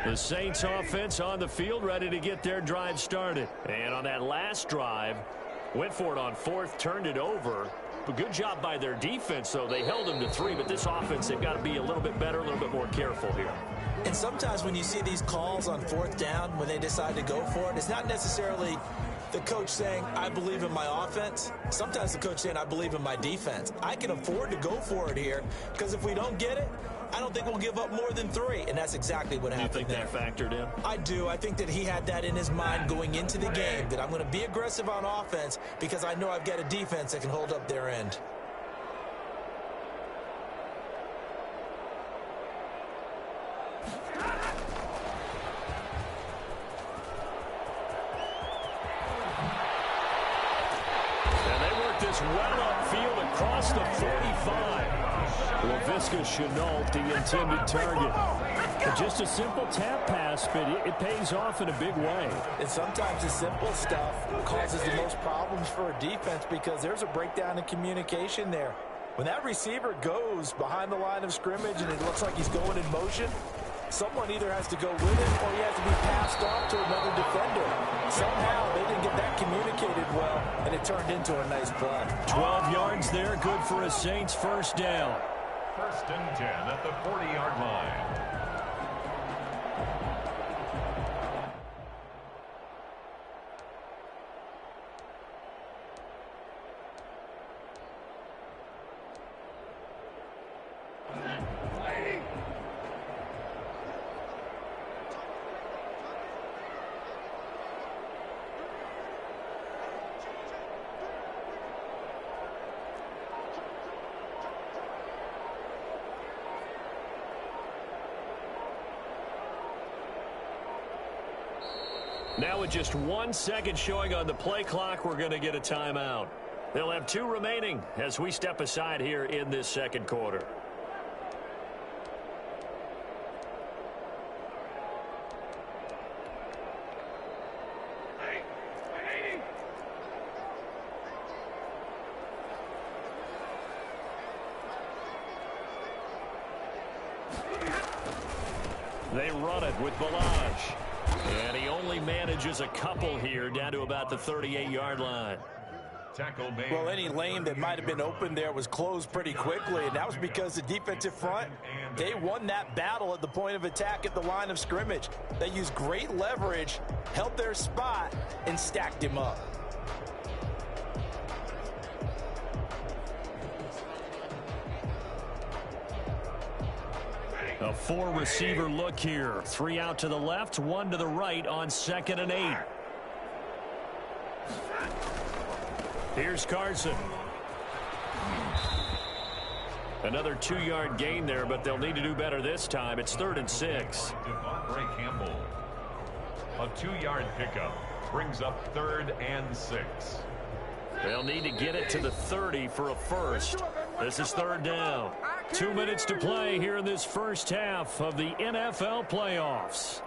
The Saints offense on the field, ready to get their drive started. And on that last drive, went for it on fourth, turned it over. But good job by their defense, though. They held them to 3, but this offense, they've got to be a little bit better, a little bit more careful here. And sometimes when you see these calls on fourth down, when they decide to go for it, it's not necessarily the coach saying, I believe in my offense. Sometimes the coach saying, I believe in my defense. I can afford to go for it here, because if we don't get it, I don't think we'll give up more than 3, and that's exactly what happened there. You think that factored in? I do. I think that he had that in his mind going into the game, that I'm going to be aggressive on offense because I know I've got a defense that can hold up their end. And they work this well upfield across the 45. Laviska Shenault, the intended target. Just a simple tap pass, but it pays off in a big way. And sometimes the simple stuff causes the most problems for a defense because there's a breakdown in communication there. When that receiver goes behind the line of scrimmage and it looks like he's going in motion, someone either has to go with him or he has to be passed off to another defender. Somehow they didn't get that communicated well, and it turned into a nice play. 12 yards there, good for a Saints first down. 1st and 10 at the 40-yard line. Now with just 1 second showing on the play clock, we're going to get a timeout. They'll have 2 remaining as we step aside here in this second quarter. They run it with Balaj. And he only manages a couple here down to about the 38-yard line. Well, any lane that might have been open there was closed pretty quickly, and that was because the defensive front, they won that battle at the point of attack at the line of scrimmage. They used great leverage, held their spot, and stacked him up. A 4-receiver look here. 3 out to the left, 1 to the right on 2nd and 8. Here's Carson. Another 2-yard gain there, but they'll need to do better this time. It's 3rd and 6. Devontae Campbell. A 2-yard pickup brings up 3rd and 6. They'll need to get it to the 30 for a first. This is 3rd down. 2 minutes to play here in this first half of the NFL playoffs.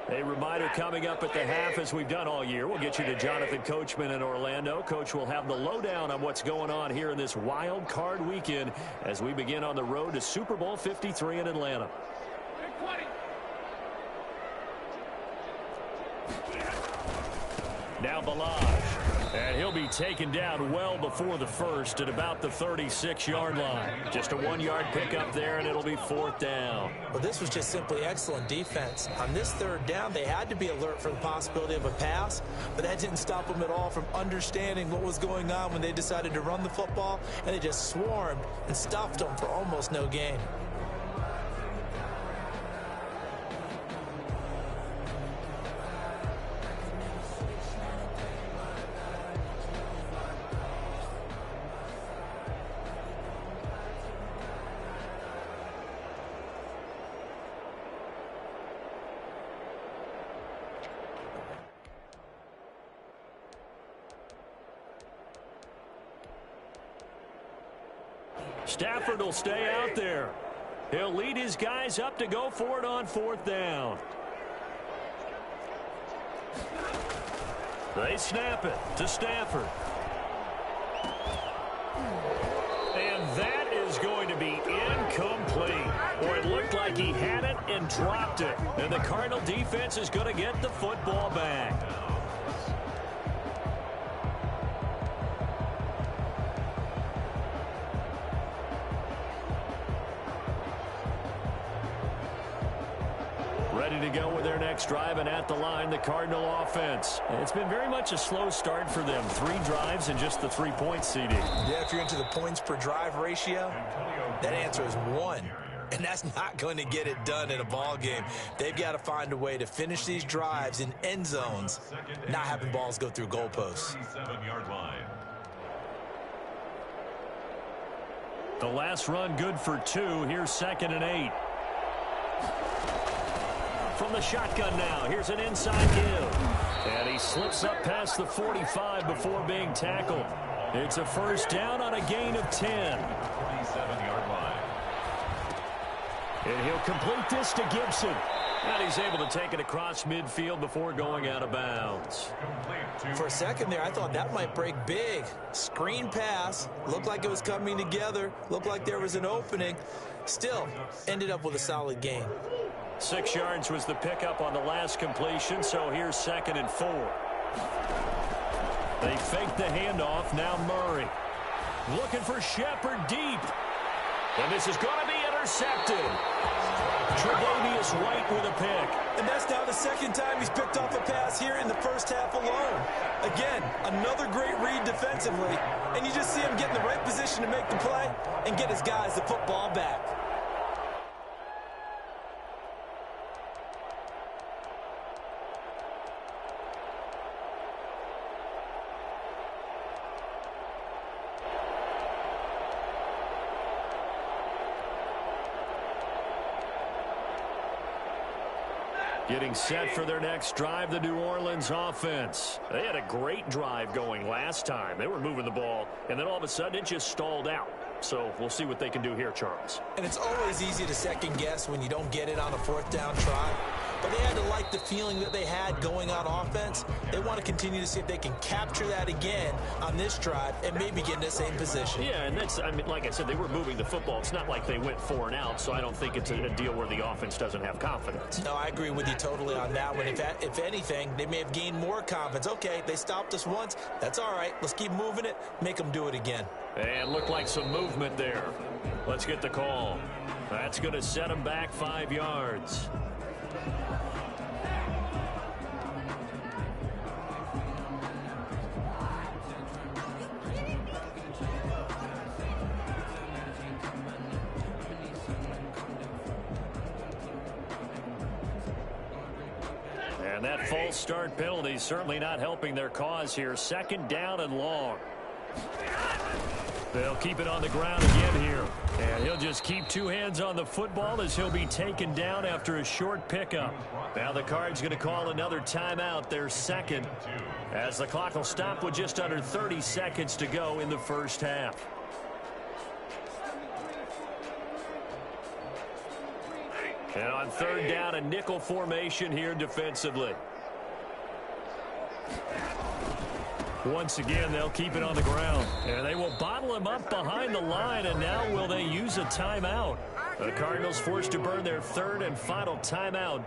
A reminder coming up at the half, as we've done all year. We'll get you to Jonathan Coachman in Orlando. Coach will have the lowdown on what's going on here in this wild card weekend as we begin on the road to Super Bowl 53 in Atlanta. Now Balaj, and he'll be taken down well before the first at about the 36-yard line. Just a 1-yard pickup there, and it'll be 4th down. Well, this was just simply excellent defense. On this 3rd down, they had to be alert for the possibility of a pass, but that didn't stop them at all from understanding what was going on when they decided to run the football, and they just swarmed and stuffed them for almost no gain. Stafford will stay out there. He'll lead his guys up to go for it on 4th down. They snap it to Stafford. And that is going to be incomplete. Or it looked like he had it and dropped it. And the Cardinal defense is going to get the football back. Ready to go with their next drive, and at the line, the Cardinal offense. It's been very much a slow start for them. 3 drives and just the 3 points, CD. Yeah, if you're into the points per drive ratio, that answer is 1. And that's not going to get it done in a ball game. They've got to find a way to finish these drives in end zones, not having balls go through goalposts. 37-yard line. The last run good for 2. Here's 2nd and 8. From the shotgun now, here's an inside give. And he slips up past the 45 before being tackled. It's a first down on a gain of 10. 37-yard line. And he'll complete this to Gibson. And he's able to take it across midfield before going out of bounds. For a second there, I thought that might break big. Screen pass. Looked like it was coming together. Looked like there was an opening. Still, ended up with a solid gain. 6 yards was the pickup on the last completion, so here's 2nd and 4. They fake the handoff. Now Murray. Looking for Shepard deep. And this is going to be intercepted. Tre'Davious White with a pick. And that's now the second time he's picked off a pass here in the first half alone. Again, another great read defensively. And you just see him get in the right position to make the play and get his guys the football back. Getting set for their next drive, the New Orleans offense. They had a great drive going last time. They were moving the ball, and then all of a sudden it just stalled out. So we'll see what they can do here, Charles. And it's always easy to second guess when you don't get it on a 4th down try. But they had to like the feeling that they had going on offense. They want to continue to see if they can capture that again on this drive and maybe get in the same position. Yeah, and that's, I mean, like I said, they were moving the football. It's not like they went 4 and out, so I don't think it's a deal where the offense doesn't have confidence. No, I agree with you totally on that one. If anything, they may have gained more confidence. Okay, they stopped us once. That's all right. Let's keep moving it, make them do it again. And looked like some movement there. Let's get the call. That's going to set them back 5 yards. And that false start penalty certainly not helping their cause here. 2nd down and long. They'll keep it on the ground again here. And he'll just keep 2 hands on the football as he'll be taken down after a short pickup. Now the Cards going to call another timeout, their 2nd, as the clock will stop with just under 30 seconds to go in the first half. And on 3rd down, a nickel formation here defensively. Once again, they'll keep it on the ground. And they will bottle him up behind the line, and now will they use a timeout? The Cardinals forced to burn their 3rd and final timeout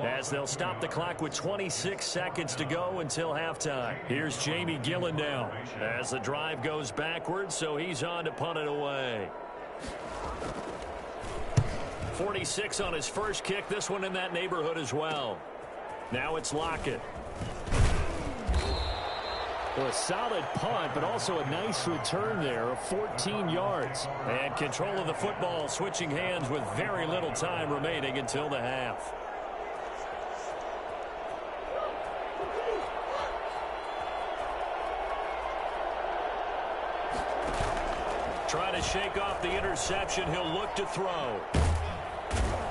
as they'll stop the clock with 26 seconds to go until halftime. Here's Jamie Gillen now as the drive goes backwards, so he's on to punt it away. 46 on his first kick, this one in that neighborhood as well. Now it's Lockett. Well, a solid punt, but also a nice return there of 14 yards. And control of the football, switching hands with very little time remaining until the half. Trying to shake off the interception, he'll look to throw.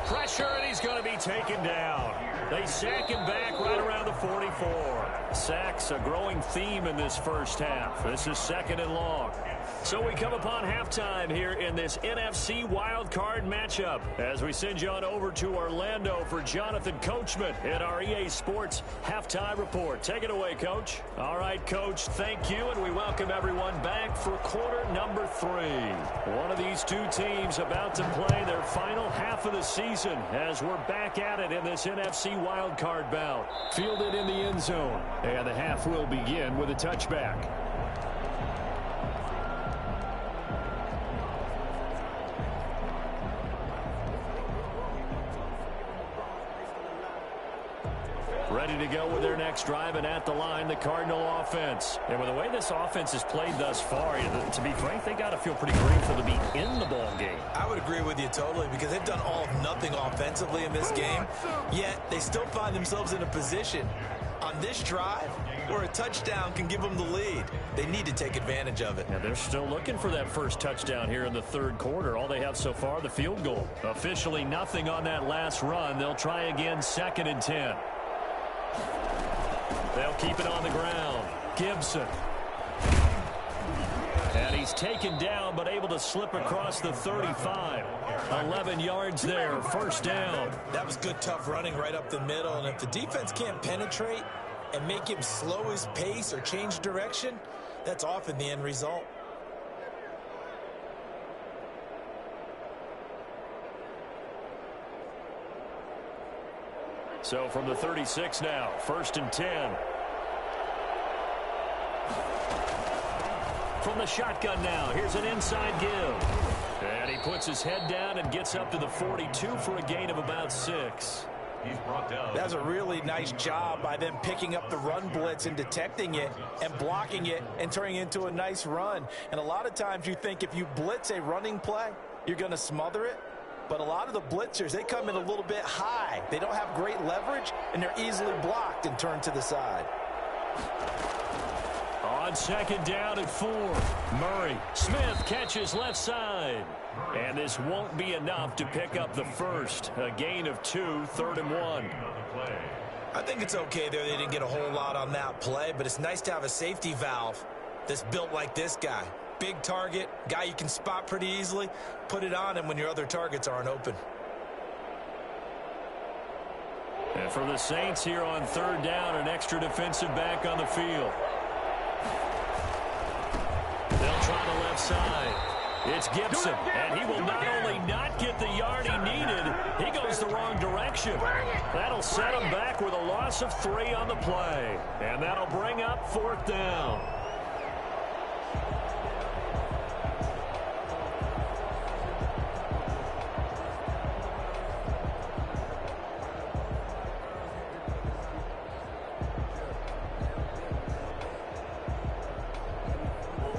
Pressure, and he's going to be taken down. They sack him back right around the 44. Sacks, a growing theme in this first half. This is 2nd and long. So we come upon halftime here in this NFC wildcard matchup as we send you on over to Orlando for Jonathan Coachman in our EA Sports Halftime Report. Take it away, Coach. All right, Coach, thank you, and we welcome everyone back for quarter number 3. One of these two teams about to play their final half of the season as we're back at it in this NFC wildcard bout. Fielded in the end zone, and the half will begin with a touchback. Ready to go with their next drive, and at the line, the Cardinal offense. And with the way this offense has played thus far, to be frank, they got to feel pretty grateful to be in the ball game. I would agree with you totally because they've done all of nothing offensively in this game, yet they still find themselves in a position on this drive where a touchdown can give them the lead. They need to take advantage of it. And they're still looking for that first touchdown here in the third quarter. All they have so far, the field goal. Officially nothing on that last run. They'll try again, 2nd and 10. They'll keep it on the ground. Gibson. And he's taken down, but able to slip across the 35. 11 yards there, first down. That was good, tough running right up the middle. And if the defense can't penetrate and make him slow his pace or change direction, that's often the end result. So from the 36 now, 1st and 10. From the shotgun now, here's an inside give. And he puts his head down and gets up to the 42 for a gain of about 6. He's brought down. That's a really nice job by them picking up the run blitz and detecting it and blocking it and turning it into a nice run. And a lot of times you think if you blitz a running play, you're going to smother it. But a lot of the blitzers, they come in a little bit high. They don't have great leverage, and they're easily blocked and turned to the side. On 2nd down and 4. Murray. Smith catches left side. And this won't be enough to pick up the first. A gain of 2, 3rd and 1. I think it's okay there. They didn't get a whole lot on that play, but it's nice to have a safety valve that's built like this guy. Big target, guy you can spot pretty easily. Put it on him when your other targets aren't open. And for the Saints here on 3rd down, an extra defensive back on the field. They'll try the left side. It's Gibson, and he will not only not get the yard he needed, he goes the wrong direction. That'll set him back with a loss of 3 on the play. And that'll bring up 4th down.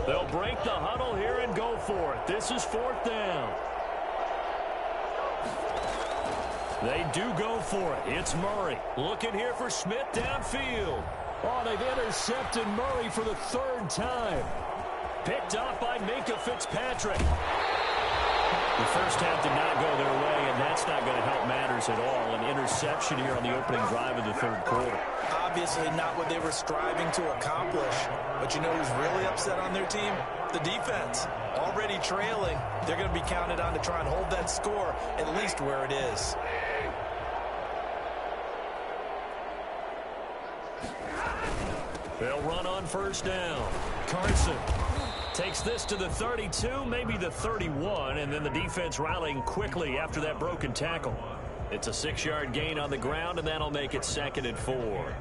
They'll break the huddle here and go for it. This is 4th down. They do go for it. It's Murray. Looking here for Smith downfield. Oh, they've intercepted Murray for the 3rd time. Picked off by Minkah Fitzpatrick. The first half did not go their way, and that's not going to help matters at all. An interception here on the opening drive of the 3rd quarter. Obviously not what they were striving to accomplish. But you know who's really upset on their team? The defense. Already trailing. They're going to be counted on to try and hold that score at least where it is. They'll run on 1st down. Carson takes this to the 32, maybe the 31, and then the defense rallying quickly after that broken tackle. It's a 6-yard gain on the ground, and that'll make it 2nd and 4.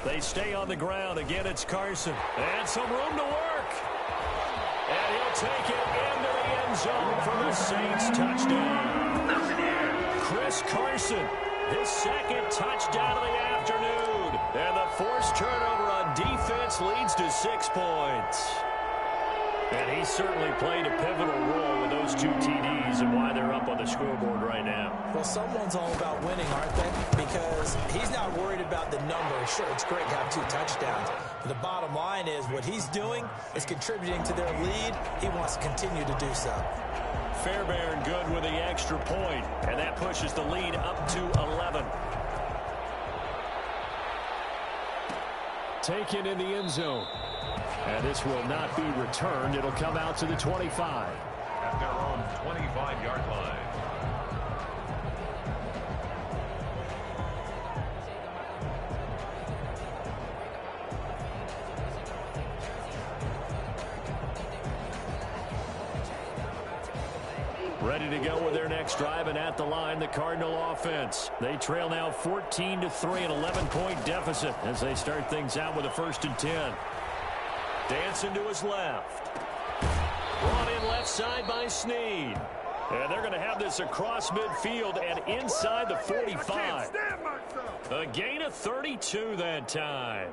They stay on the ground. Again, it's Carson. And some room to work. And he'll take it into the end zone for the Saints touchdown. Chris Carson, his 2nd touchdown of the afternoon. And the forced turnover on defense leads to 6 points. And he certainly played a pivotal role with those 2 TDs and why they're up on the scoreboard right now. Well, someone's all about winning, aren't they? Because he's not worried about the number. Sure, it's great to have 2 touchdowns. But the bottom line is what he's doing is contributing to their lead. He wants to continue to do so. Fairbairn good with the extra point, and that pushes the lead up to 11. Taken in the end zone. And this will not be returned. It'll come out to the 25. At their own 25-yard line. Ready to go with their next drive, and at the line, the Cardinal offense. They trail now 14-3, an 11-point deficit as they start things out with a 1st and 10. Dancing to his left. Brought in left side by Snead. And they're going to have this across midfield and inside the 45. A gain of 32 that time.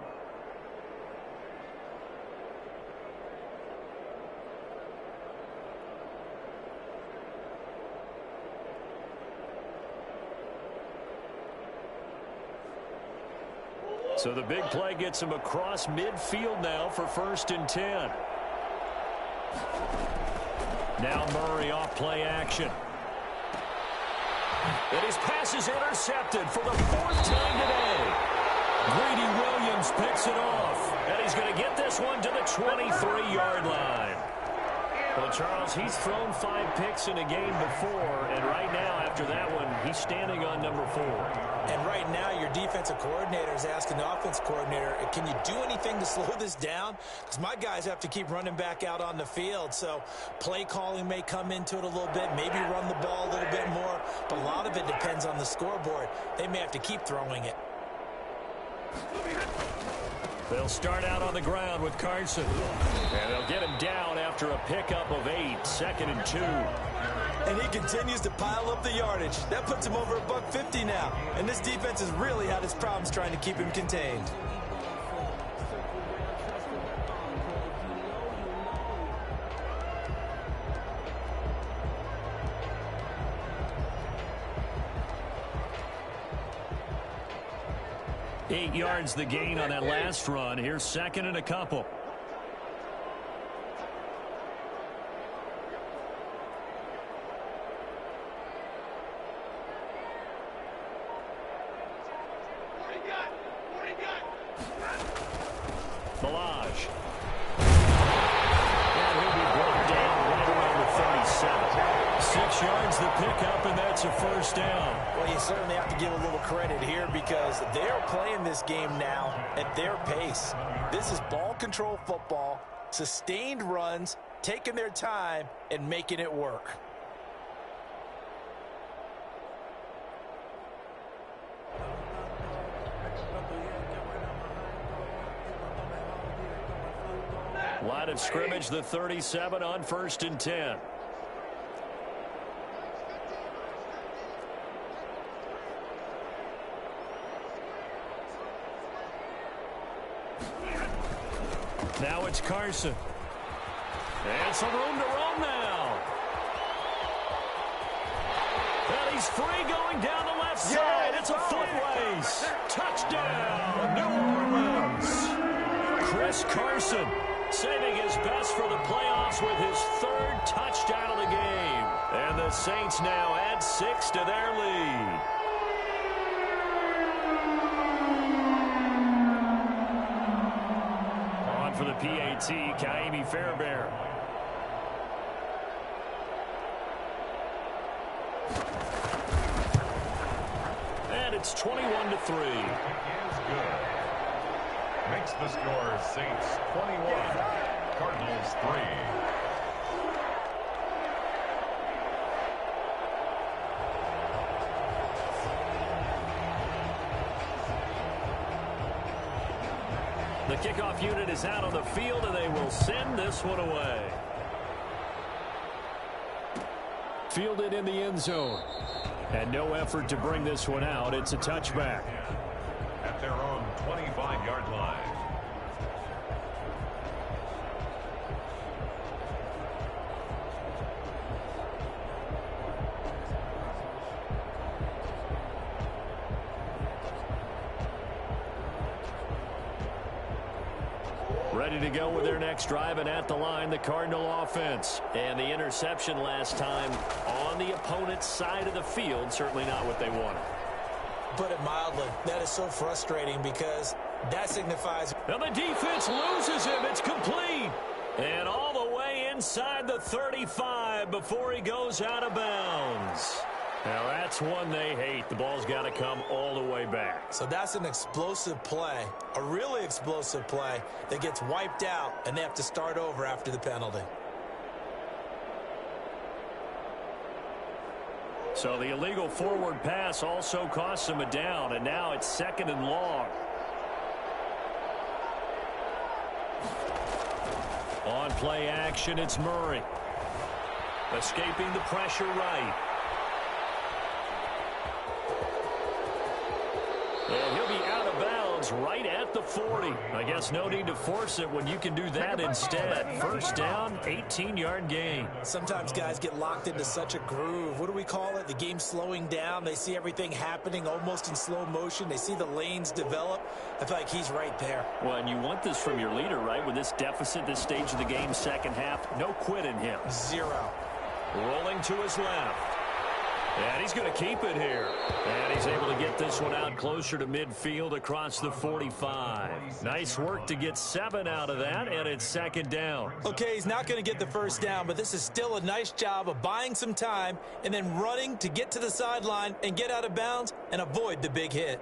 So the big play gets him across midfield now for 1st and 10. Now Murray off play action. And his pass is intercepted for the 4th time today. Greedy Williams picks it off. And he's going to get this one to the 23-yard line. Well, Charles, he's thrown 5 picks in a game before, and right now, after that one, he's standing on number 4. And right now, your defensive coordinator is asking the offensive coordinator, can you do anything to slow this down? Because my guys have to keep running back out on the field. So play calling may come into it a little bit, maybe run the ball a little bit more. But a lot of it depends on the scoreboard. They may have to keep throwing it. They'll start out on the ground with Carson. And they'll get him down after a pickup of 8, 2nd and 2. And he continues to pile up the yardage. That puts him over $150 now. And this defense has really had its problems trying to keep him contained. Eight yards the gain on that last run. Here's 2nd and a couple. Balaj. And he'll be brought down right around the 37. 6 yards the pickup, and that's a 1st down. Well, you certainly have to give a little credit here because they're playing this game now at their pace. This is ball control football, sustained runs, taking their time, and making it work. Line of scrimmage, the 37 on 1st and 10. Now it's Carson. And some room to roam now. And he's free going down the left side. It's a foot race. Touchdown, New Orleans. Chris Carson saving his best for the playoffs with his 3rd touchdown of the game. And the Saints now add 6 to their lead. On for the PAT, Ka'imi Fairbairn. And it's 21-3. Makes the score Saints 21, Cardinals 3. The kickoff unit is out on the field, and they will send this one away. Fielded in the end zone. And no effort to bring this one out. It's a touchback. At their own 25-yard line. Ready to go with their next drive, and at the line, the Cardinal offense. And the interception last time on the opponent's side of the field, certainly not what they wanted. Put it mildly, that is so frustrating because that signifies... And the defense loses him. It's complete. And all the way inside the 35 before he goes out of bounds. Now that's one they hate. The ball's got to come all the way back. So that's an explosive play, a really explosive play that gets wiped out, and they have to start over after the penalty. So the illegal forward pass also costs him a down, and now it's 2nd and long. On play action, it's Murray. Escaping the pressure right. And he'll be out of bounds right at the 40. I guess no need to force it when you can do that instead. First down, 18-yard gain. Sometimes guys get locked into such a groove. What do we call it? The game slowing down. They see everything happening almost in slow motion. They see the lanes develop. I feel like he's right there. Well, and you want this from your leader, right? With this deficit, this stage of the game, second half, no quit in him. Zero. Rolling to his left. And he's going to keep it here. And he's able to get this one out closer to midfield across the 45. Nice work to get 7 out of that, and it's 2nd down. Okay, he's not going to get the first down, but this is still a nice job of buying some time and then running to get to the sideline and get out of bounds and avoid the big hit.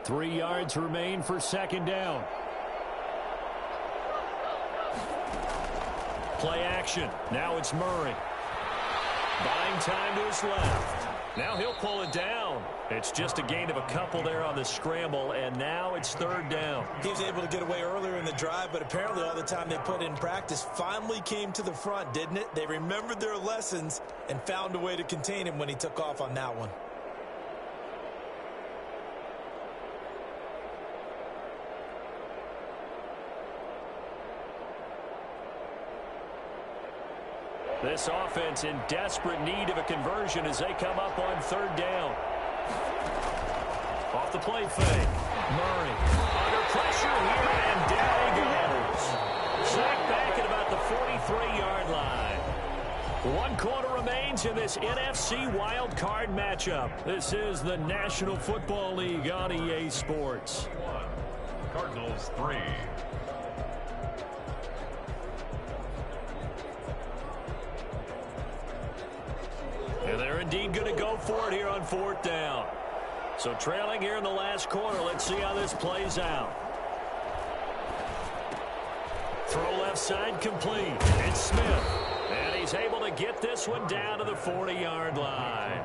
Three yards remain for 2nd down. Play action. Now it's Murray. Buying time to his left. Now he'll pull it down. It's just a gain of a couple there on the scramble, and now it's 3rd down. He was able to get away earlier in the drive, but apparently all the time they put in practice finally came to the front, didn't it? They remembered their lessons and found a way to contain him when he took off on that one. This offense in desperate need of a conversion as they come up on 3rd down. Off the play fake. Murray under pressure here, and down he goes. Sacked back at about the 43-yard line. 1 quarter remains in this NFC Wild Card matchup. This is the National Football League on EA Sports. Cardinals 3. And they're indeed going to go for it here on 4th down. So trailing here in the last quarter. Let's see how this plays out. Throw left side complete. It's Smith. And he's able to get this one down to the 40-yard line.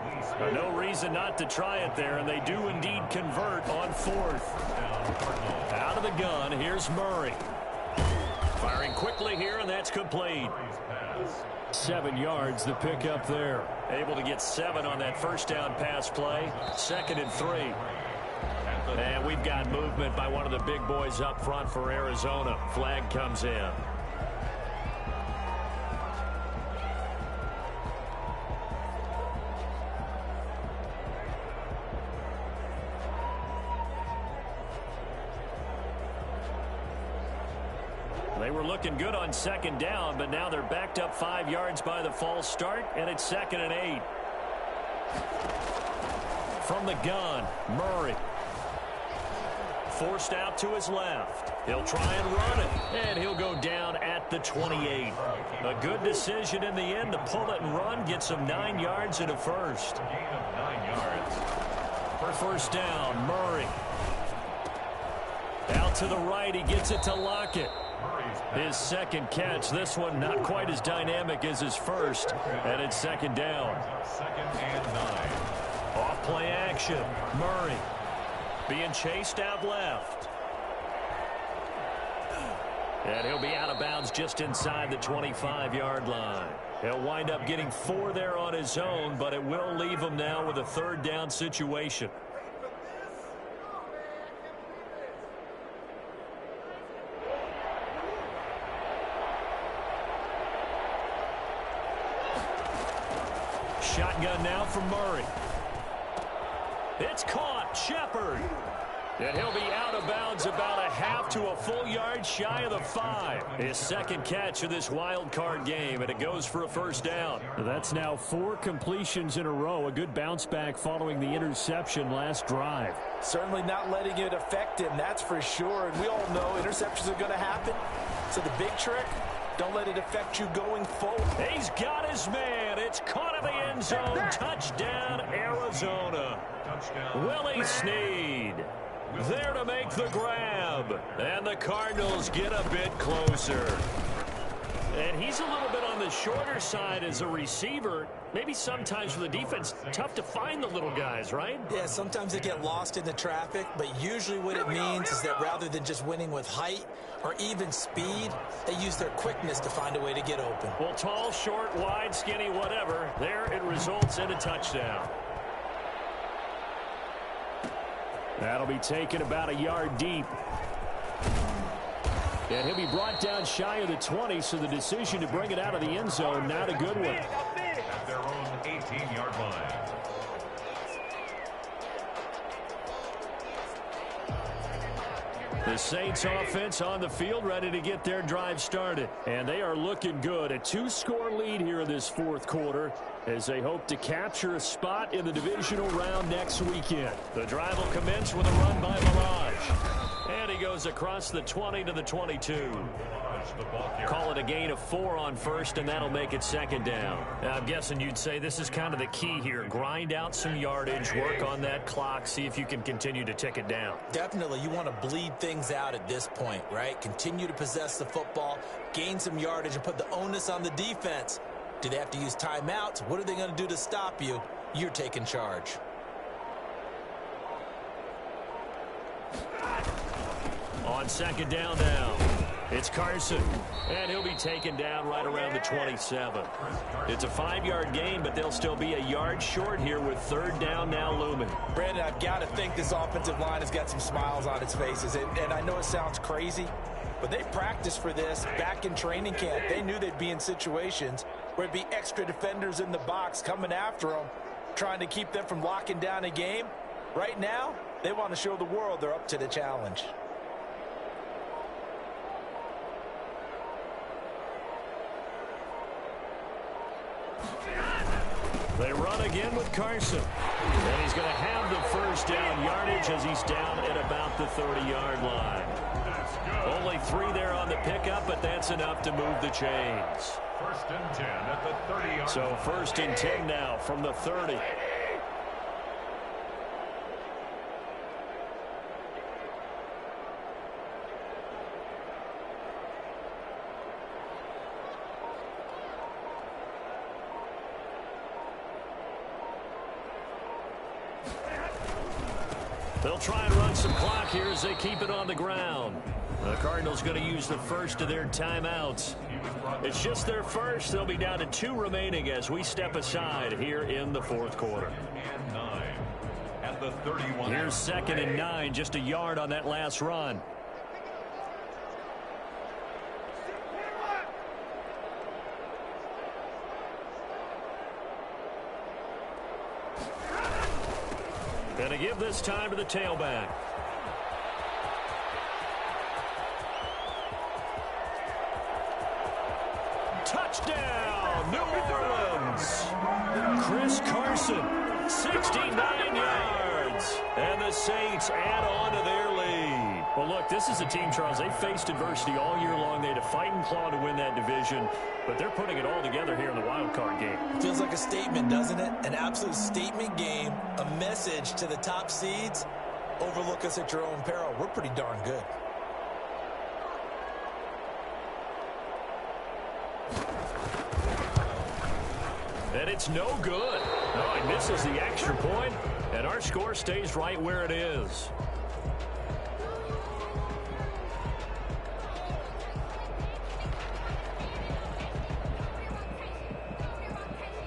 No reason not to try it there, and they do indeed convert on 4th. Out of the gun, here's Murray. Firing quickly here, and that's complete. 7 yards, the pickup there. Able to get 7 on that first down pass play. 2nd and 3. And we've got movement by one of the big boys up front for Arizona. Flag comes in. They were looking good on 2nd down, but now they're backed up 5 yards by the false start, and it's 2nd and 8. From the gun, Murray. Forced out to his left. He'll try and run it, and he'll go down at the 28. A good decision in the end to pull it and run, gets him 9 yards and a first. Gain of 9 yards. For first down, Murray. Out to the right, he gets it to Lockett. His 2nd catch. This one not quite as dynamic as his first, and it's 2nd down. 2nd and 9. Off play action. Murray being chased out left. And he'll be out of bounds just inside the 25-yard line. He'll wind up getting 4 there on his own, but it will leave him now with a 3rd down situation. Shotgun now from Murray. It's caught. Shepard. And he'll be out of bounds about a half to a full yard shy of the 5. His second catch of this wild card game, and it goes for a first down. That's now 4 completions in a row. A good bounce back following the interception last drive. Certainly not letting it affect him, that's for sure. And we all know interceptions are going to happen. So the big trick, don't let it affect you going forward. He's got his man. It's caught in the end zone. Touchdown, Arizona. Touchdown. Willie Snead there to make the grab. And the Cardinals get a bit closer. And he's a little bit on the shorter side as a receiver. Maybe sometimes for the defense, tough to find the little guys, right? Yeah, sometimes they get lost in the traffic, but usually what it means is that rather than just winning with height or even speed, they use their quickness to find a way to get open. Well, tall, short, wide, skinny, whatever, there it results in a touchdown. That'll be taken about a yard deep. And he'll be brought down shy of the 20, so the decision to bring it out of the end zone, not a good one. At their own 18-yard line. The Saints offense on the field, ready to get their drive started. And they are looking good. A 2-score lead here in this fourth quarter as they hope to capture a spot in the divisional round next weekend. The drive will commence with a run by Mirage. And he goes across the 20 to the 22. Call it a gain of 4 on first, and that'll make it second down. Now, I'm guessing you'd say this is kind of the key here. Grind out some yardage, work on that clock, see if you can continue to tick it down. Definitely, you want to bleed things out at this point, right? Continue to possess the football, gain some yardage, and put the onus on the defense. Do they have to use timeouts? What are they going to do to stop you? You're taking charge. On second down now, it's Carson, and he'll be taken down right around the 27. It's a 5-yard gain, but they'll still be a yard short here with third down now looming. Brandon, I've got to think this offensive line has got some smiles on its faces, and I know it sounds crazy, but they practiced for this back in training camp. They knew they'd be in situations where it'd be extra defenders in the box coming after them, trying to keep them from locking down a game. Right now, they want to show the world they're up to the challenge. They run again with Carson. And he's going to have the first down yardage as he's down at about the 30-yard line. Only 3 there on the pickup, but that's enough to move the chains. First and 10 at the 30-yard line. So first and 10 now from the 30. They'll try and run some clock here as they keep it on the ground. The Cardinals going to use the first of their timeouts. It's just their first. They'll be down to 2 remaining as we step aside here in the fourth quarter. And 9 at the 31. Here's second and 9, just a yard on that last run. Going to give this time to the tailback. Touchdown, New Orleans. Chris Carson, 69 yards. And the Saints add on to their lead. Well, look, this is a team, Charles, they faced adversity all year long. They had to fight and claw to win that division, but they're putting it all together here in the wild card game. Feels like a statement, doesn't it? An absolute statement game, a message to the top seeds. Overlook us at your own peril. We're pretty darn good. And it's no good. Oh, he misses the extra point, and our score stays right where it is.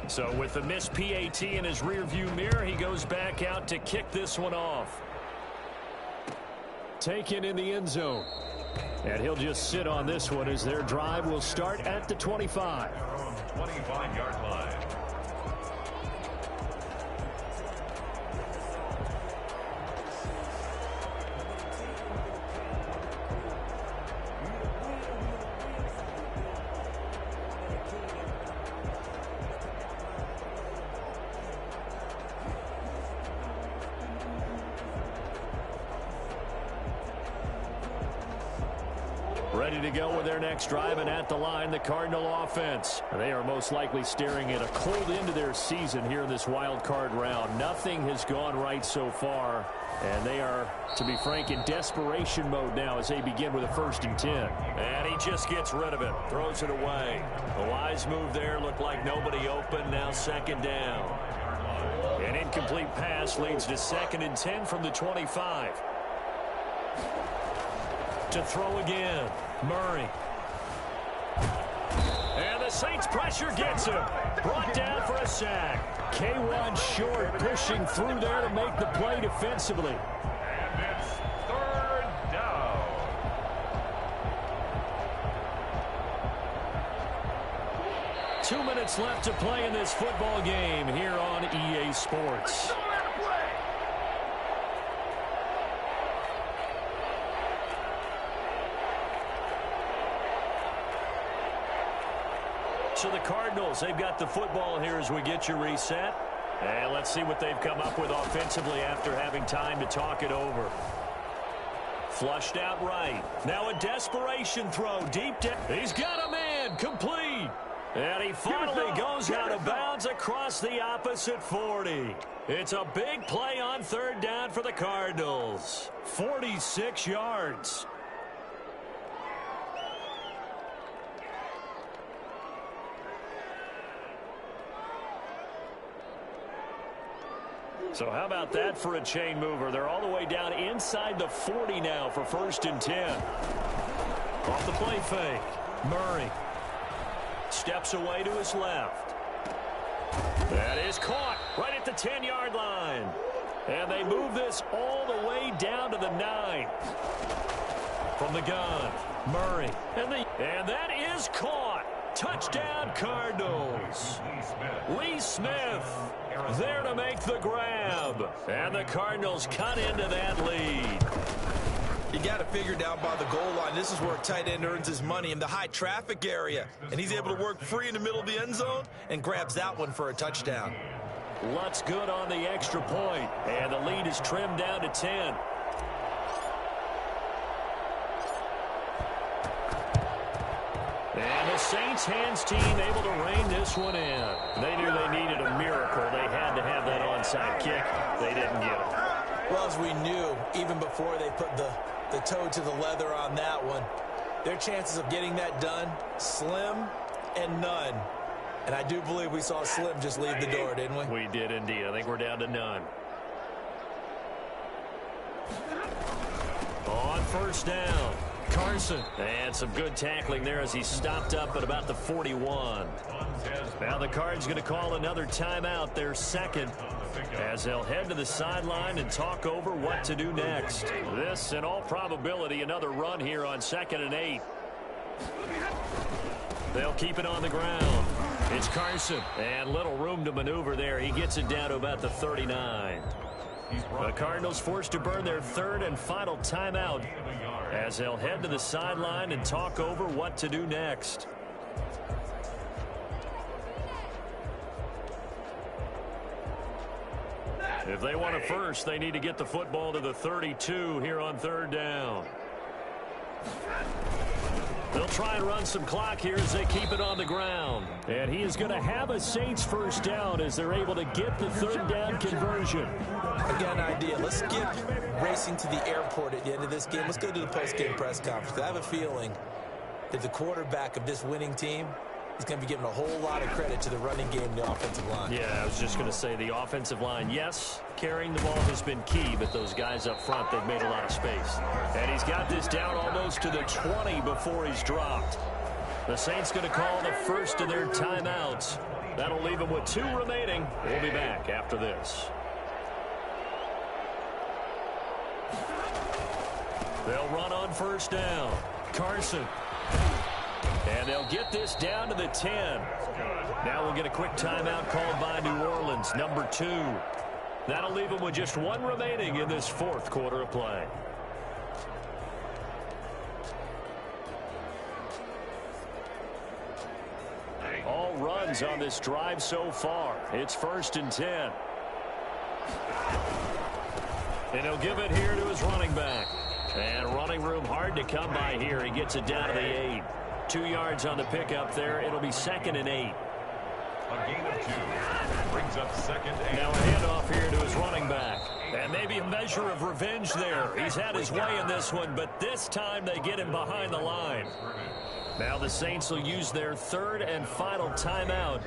So with the missed PAT in his rearview mirror, he goes back out to kick this one off. Taken in the end zone. And he'll just sit on this one as their drive will start at the 25. 25-yard line. Ready to go with their next drive, and at the line, the Cardinal offense. They are most likely staring at a cold end to their season here in this wild card round. Nothing has gone right so far, and they are, to be frank, in desperation mode now as they begin with a 1st and 10. And he just gets rid of it, throws it away. A wise move there, looked like nobody open, now 2nd down. An incomplete pass leads to 2nd and 10 from the 25. To throw again, Murray. And the Saints pressure gets him. Brought down for a sack. K1 short, pushing through there to make the play defensively. And it's 3rd down. Two minutes left to play in this football game here on EA Sports. So the Cardinals, they've got the football here as we get you reset. And let's see what they've come up with offensively after having time to talk it over. Flushed out right. Now a desperation throw deep down. He's got a man, complete. And he finally goes out of bounds across the opposite 40. It's a big play on 3rd down for the Cardinals. 46 yards. So how about that for a chain mover? They're all the way down inside the 40 now for 1st and 10. Off the play fake. Murray steps away to his left. That is caught right at the 10-yard line. And they move this all the way down to the 9. From the gun, Murray. And that is caught. Touchdown, Cardinals. Lee Smith there to make the grab. And the Cardinals cut into that lead. You got to figure down by the goal line. This is where a tight end earns his money, in the high traffic area. And he's able to work free in the middle of the end zone and grabs that one for a touchdown. Lutz good on the extra point. And the lead is trimmed down to 10. And the Saints hands team able to rein this one in. They knew they needed a miracle. They had to have that onside kick. They didn't get it. Well, as we knew, even before they put the toe to the leather on that one, their chances of getting that done, slim and none. And I do believe we saw Slim just leave the door, didn't we? We did indeed. I think we're down to none. On 1st down, Carson. And some good tackling there as he stopped up at about the 41. Now the Cards going to call another timeout, their 2nd, as they'll head to the sideline and talk over what to do next. This, in all probability, another run here on 2nd and 8. They'll keep it on the ground. It's Carson, and little room to maneuver there. He gets it down to about the 39. The Cardinals forced to burn their 3rd and final timeout as they'll head to the sideline and talk over what to do next. If they want a first, they need to get the football to the 32 here on 3rd down. They'll try and run some clock here as they keep it on the ground. And he is going to have a Saints 1st down as they're able to get the 3rd down conversion. I got an idea. Let's skip racing to the airport at the end of this game. Let's go to the post-game press conference. I have a feeling that the quarterback of this winning team is going to be giving a whole lot of credit to the running game and the offensive line. Yeah, I was just going to say the offensive line, yes, carrying the ball has been key, but those guys up front, they've made a lot of space. And he's got this down almost to the 20 before he's dropped. The Saints going to call the 1st of their timeouts. That'll leave them with 2 remaining. We'll be back after this. They'll run on 1st down. Carson. And they'll get this down to the 10. Now we'll get a quick timeout called by New Orleans, number 2. That'll leave them with just 1 remaining in this 4th quarter of play. All runs on this drive so far. It's 1st and 10. And he'll give it here to his running back. And running room hard to come by here. He gets it down to the 8. 2 yards on the pickup there. It'll be 2nd and 8. A gain of 2 brings up 2nd and 8. Now a handoff here to his running back. And maybe a measure of revenge there. He's had his way in this one, but this time they get him behind the line. Now the Saints will use their 3rd and final timeout.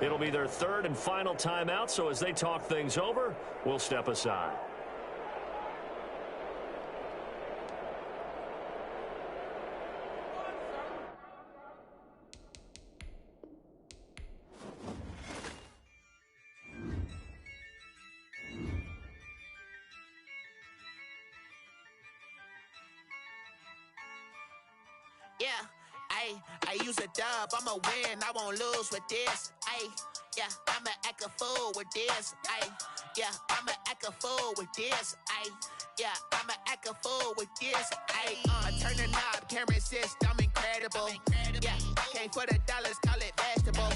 It'll be their 3rd and final timeout, so as they talk things over, we'll step aside. Yeah, I use a dub, I'ma win, I won't lose with this. Yeah, I'ma act a fool with this. Yeah, I'ma act a fool with this. Yeah, I'ma act a fool with this. I turn the knob, can't resist, I'm incredible. Yeah, came for the dollars, call it vegetable.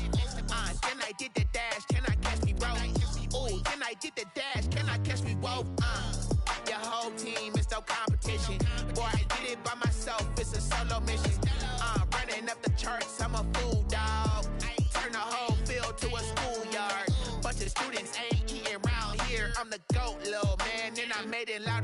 Then I did the dash, can I catch me, bro? Ooh, then I did the dash, can I catch me, whoa? Your whole team is no competition. Boy, I did it by myself, it's a solo mission. Running up the charts, I'm a fool, dog. Turn the whole field to a schoolyard. Bunch of students ain't eating round here. I'm the GOAT, little man, and I made it loud.